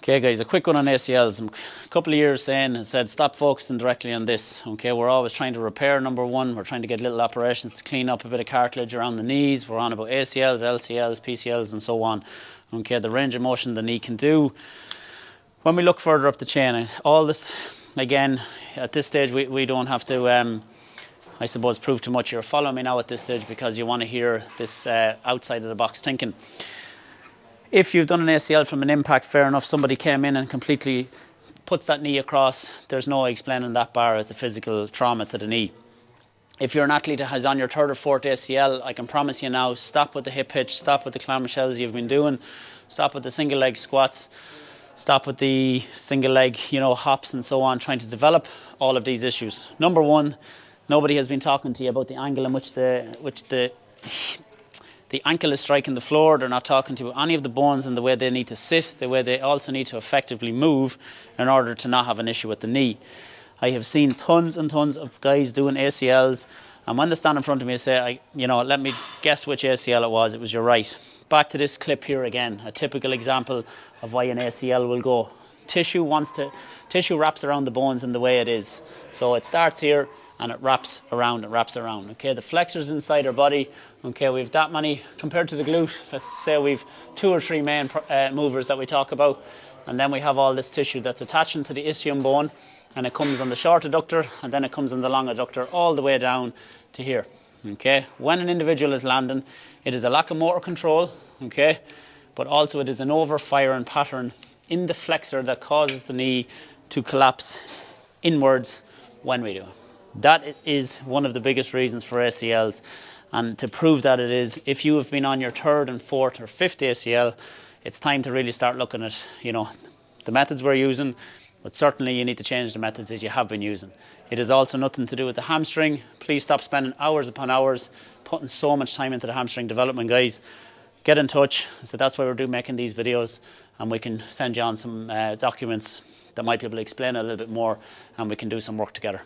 Okay guys, a quick one on ACLs. A couple of years saying, said stop focusing directly on this. Okay, we're always trying to repair, number one. We're trying to get little operations to clean up a bit of cartilage around the knees. We're on about ACLs, LCLs, PCLs and so on. Okay, the range of motion the knee can do. When we look further up the chain, all this, again, at this stage we don't have to, I suppose, prove too much. You're following me now at this stage because you want to hear this outside of the box thinking. If you've done an ACL from an impact, fair enough, somebody came in and completely puts that knee across, there's no explaining that bar as a physical trauma to the knee. If you're an athlete that has on your third or fourth ACL, I can promise you now, stop with the hip hitch, stop with the clamshells you've been doing, stop with the single leg squats, stop with the single leg, hops and so on, trying to develop all of these issues. Number one, nobody has been talking to you about the angle in which the ankle is striking the floor. They're not talking to any of the bones and the way they need to sit, the way they also need to effectively move in order to not have an issue with the knee. I have seen tons and tons of guys doing ACLs, and when they stand in front of me and say, let me guess which ACL it was your right. Back to this clip here again, a typical example of why an ACL will go. Tissue wraps around the bones in the way it is. So it starts here, and it wraps around, okay? The flexors inside our body, okay, we've that many, compared to the glute, let's say we've 2 or 3 main movers that we talk about, and then we have all this tissue that's attaching to the ischium bone, and it comes on the short adductor, and then it comes on the long adductor, all the way down to here, okay? When an individual is landing, it is a lack of motor control, okay? But also it is an overfiring pattern in the flexor that causes the knee to collapse inwards when we do it. That is one of the biggest reasons for ACLs, and to prove that it is, if you have been on your 3rd and 4th or 5th ACL, it's time to really start looking at, the methods we're using, but certainly you need to change the methods that you have been using. It is also nothing to do with the hamstring. Please stop spending hours upon hours putting so much time into the hamstring development, guys. Get in touch. So that's why we're making these videos, and we can send you on some documents that might be able to explain it a little bit more, and we can do some work together.